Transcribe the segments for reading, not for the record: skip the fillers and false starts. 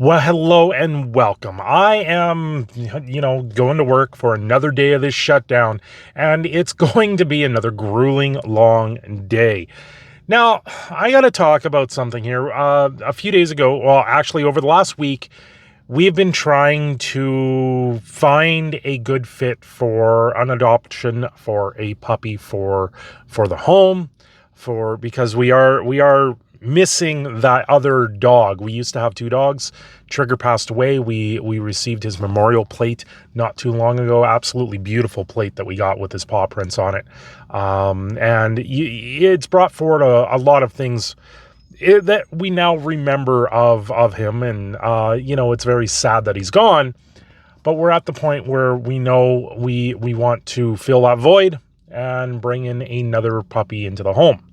Well, hello and welcome. I am, going to work for another day of this shutdown, and it's going to be another grueling, long day. Now, I got to talk about something here. A few days ago, well, actually, over the last week, we've been trying to find a good fit for an adoption for a puppy for the home, because we are missing that other dog. We used to have two dogs. Trigger passed away. We received his memorial plate not too long ago. Absolutely beautiful plate that we got with his paw prints on it. And it's brought forward a lot of things that we now remember of him. And, it's very sad that he's gone. But we're at the point where we know we want to fill that void and bring in another puppy into the home.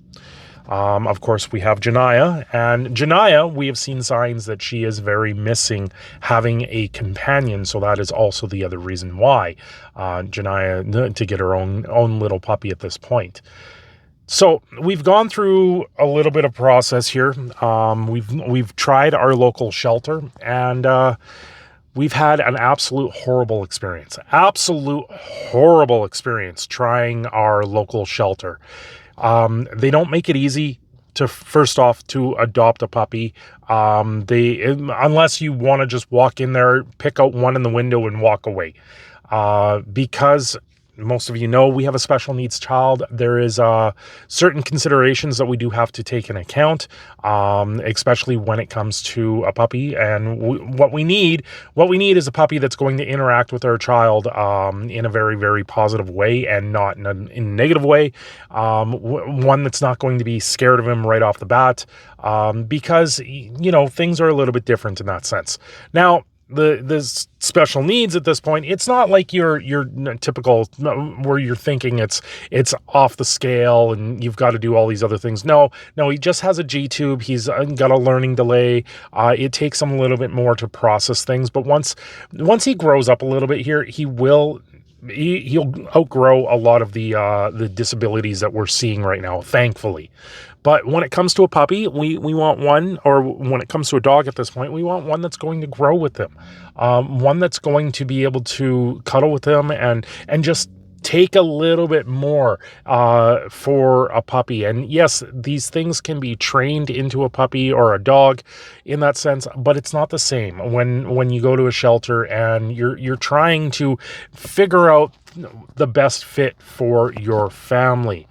Of course, we have Janaya, and Janaya, we have seen signs that she is very missing having a companion. So that is also the other reason why Janaya to get her own little puppy at this point. So we've gone through a little bit of process here. We've tried our local shelter, and we've had an absolute horrible experience trying our local shelter. They don't make it easy to, first off, to adopt a puppy. Unless you want to just walk in there, pick out one in the window and walk away. Because most of you know, we have a special needs child. There is certain considerations that we do have to take into account, especially when it comes to a puppy. And what we need is a puppy that's going to interact with our child in a very, very positive way, and not in a negative way. One that's not going to be scared of him right off the bat, because things are a little bit different in that sense. Now, the special needs at this point, it's not like your typical where you're thinking it's off the scale and you've got to do all these other things. No, he just has a G-tube. He's got a learning delay. It takes him a little bit more to process things, but once he grows up a little bit here, he'll outgrow a lot of the disabilities that we're seeing right now, thankfully. But when it comes to a puppy, we want one, or when it comes to a dog at this point, we want one that's going to grow with him, one that's going to be able to cuddle with him and just take a little bit more for a puppy. And yes, these things can be trained into a puppy or a dog in that sense, but it's not the same when you go to a shelter and you're trying to figure out the best fit for your family.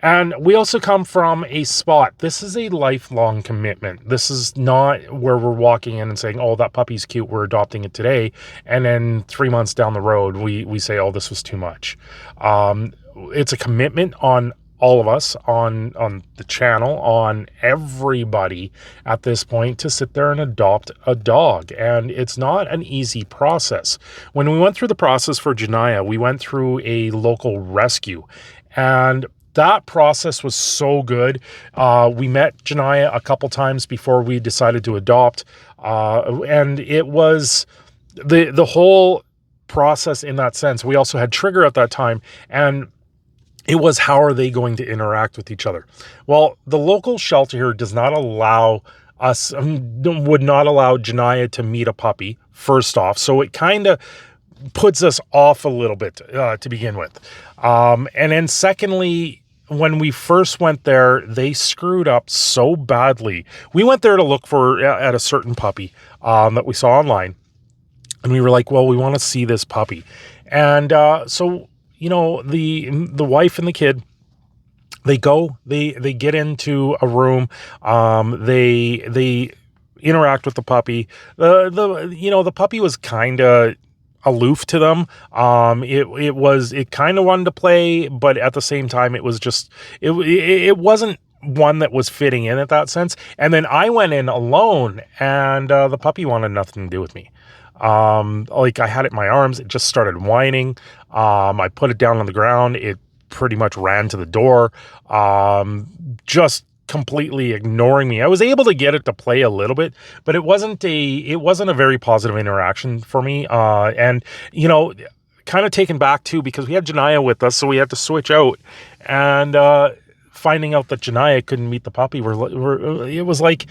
And we also come from a spot. This is a lifelong commitment. This is not where we're walking in and saying, oh, that puppy's cute, we're adopting it today. And then 3 months down the road, we say, oh, this was too much. It's a commitment on all of us, on the channel, on everybody at this point, to sit there and adopt a dog. And it's not an easy process. When we went through the process for Janaya, we went through a local rescue. And that process was so good. We met Janaya a couple times before we decided to adopt. And it was the whole process in that sense. We also had Trigger at that time, and it was, how are they going to interact with each other? Well, the local shelter here does not allow us, would not allow Janaya to meet a puppy, first off. So it kind of puts us off a little bit to begin with. And then secondly, when we first went there, they screwed up so badly. We went there to look at a certain puppy that we saw online. And we were like, well, we want to see this puppy. And so, the wife and the kid, they get into a room. They interact with the puppy. The puppy was kind of aloof to them. It kind of wanted to play, but at the same time, it was just, it wasn't one that was fitting in at that sense. And then I went in alone, and the puppy wanted nothing to do with me. I had it in my arms. It just started whining. I put it down on the ground. It pretty much ran to the door, just completely ignoring me. I was able to get it to play a little bit, but it wasn't a very positive interaction for me. And kind of taken back too, because we had Janaya with us, so we had to switch out. And finding out that Janaya couldn't meet the puppy, it was like,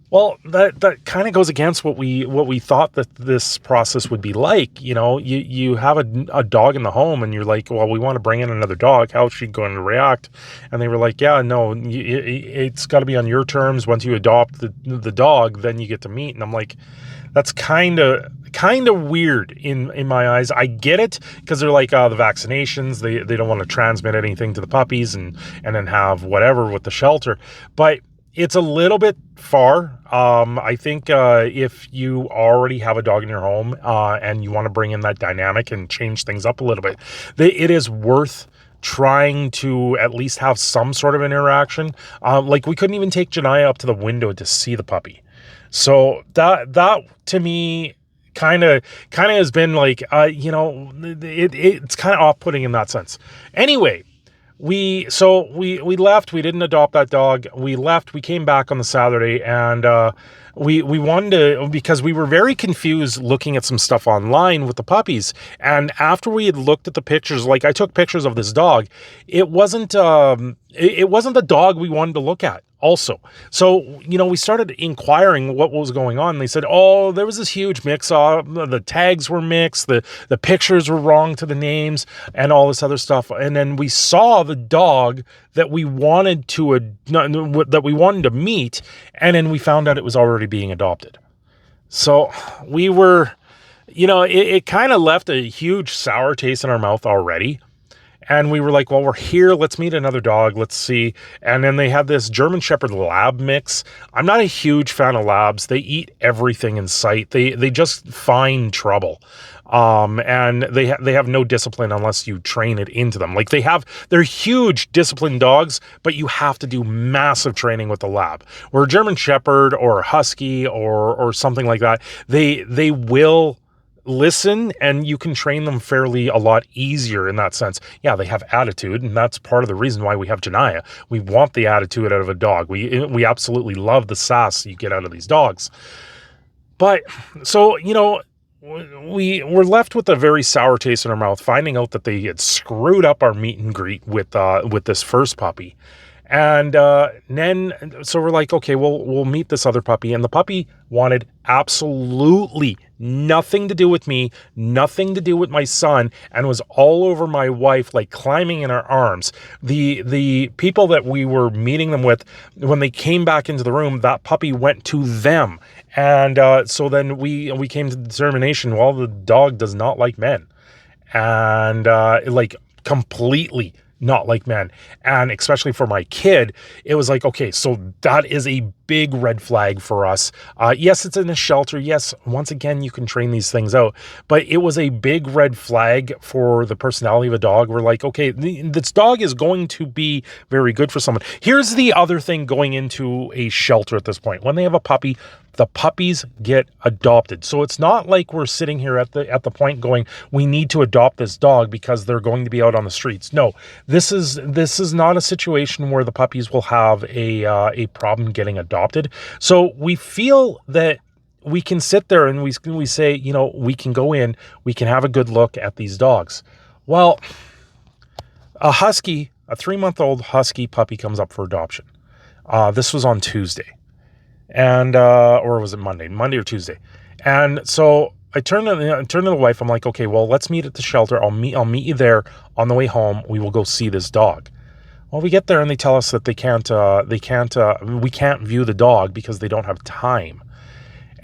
Well, that kind of goes against what we thought that this process would be like. You have a dog in the home, and you're like, well, we want to bring in another dog. How's she going to react? And they were like, yeah, no, it's got to be on your terms. Once you adopt the dog, then you get to meet. And I'm like, that's kind of weird in my eyes. I get it because they're like the vaccinations. They don't want to transmit anything to the puppies and then have whatever with the shelter, but it's a little bit far. I think if you already have a dog in your home and you want to bring in that dynamic and change things up a little bit, it is worth trying to at least have some sort of interaction. Like we couldn't even take Janaya up to the window to see the puppy. So that to me kind of has been like, it's kind of off-putting in that sense. Anyway, we left. We didn't adopt that dog. We left. We came back on the Saturday, and we wanted to, because we were very confused looking at some stuff online with the puppies. And after we had looked at the pictures, like I took pictures of this dog, it wasn't the dog we wanted to look at. Also, so we started inquiring what was going on. They said, oh, there was this huge mix up. The tags were mixed, the pictures were wrong to the names, and all this other stuff. And then we saw the dog that we wanted to meet, and then we found out it was already being adopted. So we were, it kind of left a huge sour taste in our mouth already. And we were like, well, we're here. Let's meet another dog. Let's see. And then they had this German Shepherd lab mix. I'm not a huge fan of labs. They eat everything in sight. They just find trouble. And they have no discipline unless you train it into them. Like they're huge disciplined dogs, but you have to do massive training with the lab. Where a German Shepherd or a Husky or something like that, they will listen, and you can train them fairly a lot easier in that sense. Yeah, they have attitude, and that's part of the reason why we have Janaya. We want the attitude out of a dog. We absolutely love the sass you get out of these dogs. But so, we were left with a very sour taste in our mouth, finding out that they had screwed up our meet and greet with this first puppy. And then, so we're like, okay, we'll meet this other puppy. And the puppy wanted absolutely nothing to do with me, nothing to do with my son, and was all over my wife, like climbing in our arms. The people that we were meeting them with, when they came back into the room, that puppy went to them. And so then we came to the determination, well, the dog does not like men. And like completely not like men. And especially for my kid, it was like, okay, so that is a big red flag for us. Yes, it's in a shelter. Yes, once again, you can train these things out, but it was a big red flag for the personality of a dog. We're like, okay, this dog is going to be very good for someone. Here's the other thing going into a shelter at this point. When they have a puppy, the puppies get adopted. So it's not like we're sitting here at the point going, we need to adopt this dog because they're going to be out on the streets. No, this is not a situation where the puppies will have a problem getting adopted. So we feel that we can sit there and we say, we can go in, we can have a good look at these dogs. Well, a 3-month-old husky puppy comes up for adoption. This was on Tuesday. And or was it Monday or Tuesday? And so I turned to the wife. I'm like, okay, well, let's meet at the shelter. I'll meet you there on the way home. We will go see this dog. Well, we get there and they tell us that we can't view the dog because they don't have time.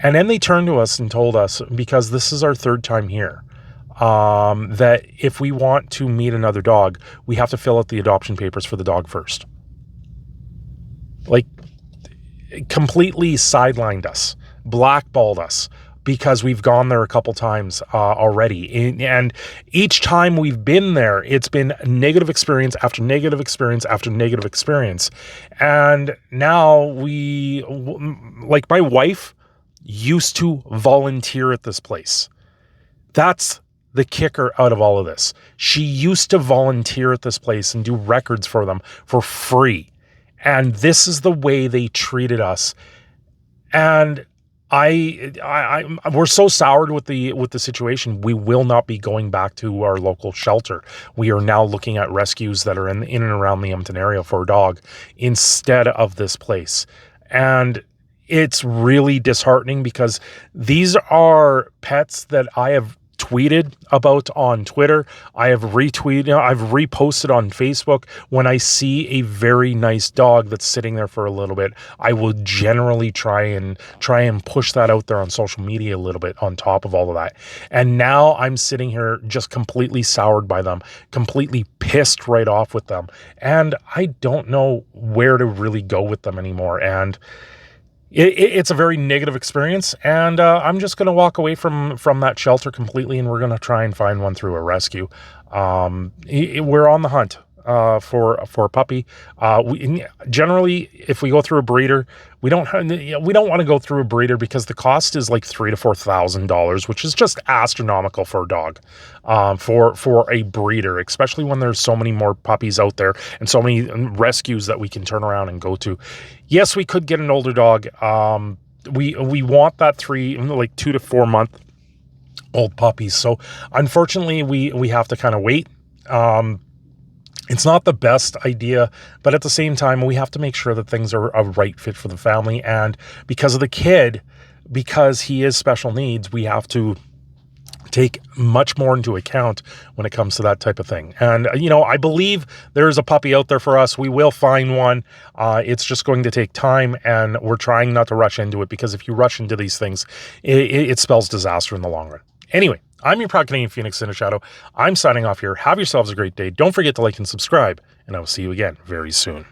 And then they turned to us and told us, because this is our third time here, that if we want to meet another dog, we have to fill out the adoption papers for the dog first. Like, completely sidelined us, blackballed us, because we've gone there a couple times already. And each time we've been there, it's been negative experience after negative experience after negative experience. And now like my wife used to volunteer at this place. That's the kicker out of all of this. She used to volunteer at this place and do records for them for free. And this is the way they treated us. And we're so soured with the situation. We will not be going back to our local shelter. We are now looking at rescues that are in and around the Edmonton area for a dog instead of this place. And it's really disheartening because these are pets that I have tweeted about on Twitter. I have retweeted, I've reposted on Facebook. When I see a very nice dog that's sitting there for a little bit, I will generally try and push that out there on social media a little bit on top of all of that. And now I'm sitting here just completely soured by them, completely pissed right off with them. And I don't know where to really go with them anymore. And it's a very negative experience, and I'm just going to walk away from that shelter completely, and we're going to try and find one through a rescue. We're on the hunt for a puppy. Generally, if we go through a breeder, we don't want to go through a breeder because the cost is like $3,000 to $4,000, which is just astronomical for a dog, for a breeder, especially when there's so many more puppies out there and so many rescues that we can turn around and go to. Yes, we could get an older dog. We want that 2 to 4 month old puppies. So unfortunately, we have to kind of wait. It's not the best idea, but at the same time, we have to make sure that things are a right fit for the family. And because of the kid, because he is special needs, we have to take much more into account when it comes to that type of thing. And, I believe there's a puppy out there for us. We will find one. It's just going to take time, and we're trying not to rush into it, because if you rush into these things, it spells disaster in the long run. Anyway, I'm your proud Canadian Phoenix in a Shadow. I'm signing off here. Have yourselves a great day. Don't forget to like and subscribe, and I will see you again very soon.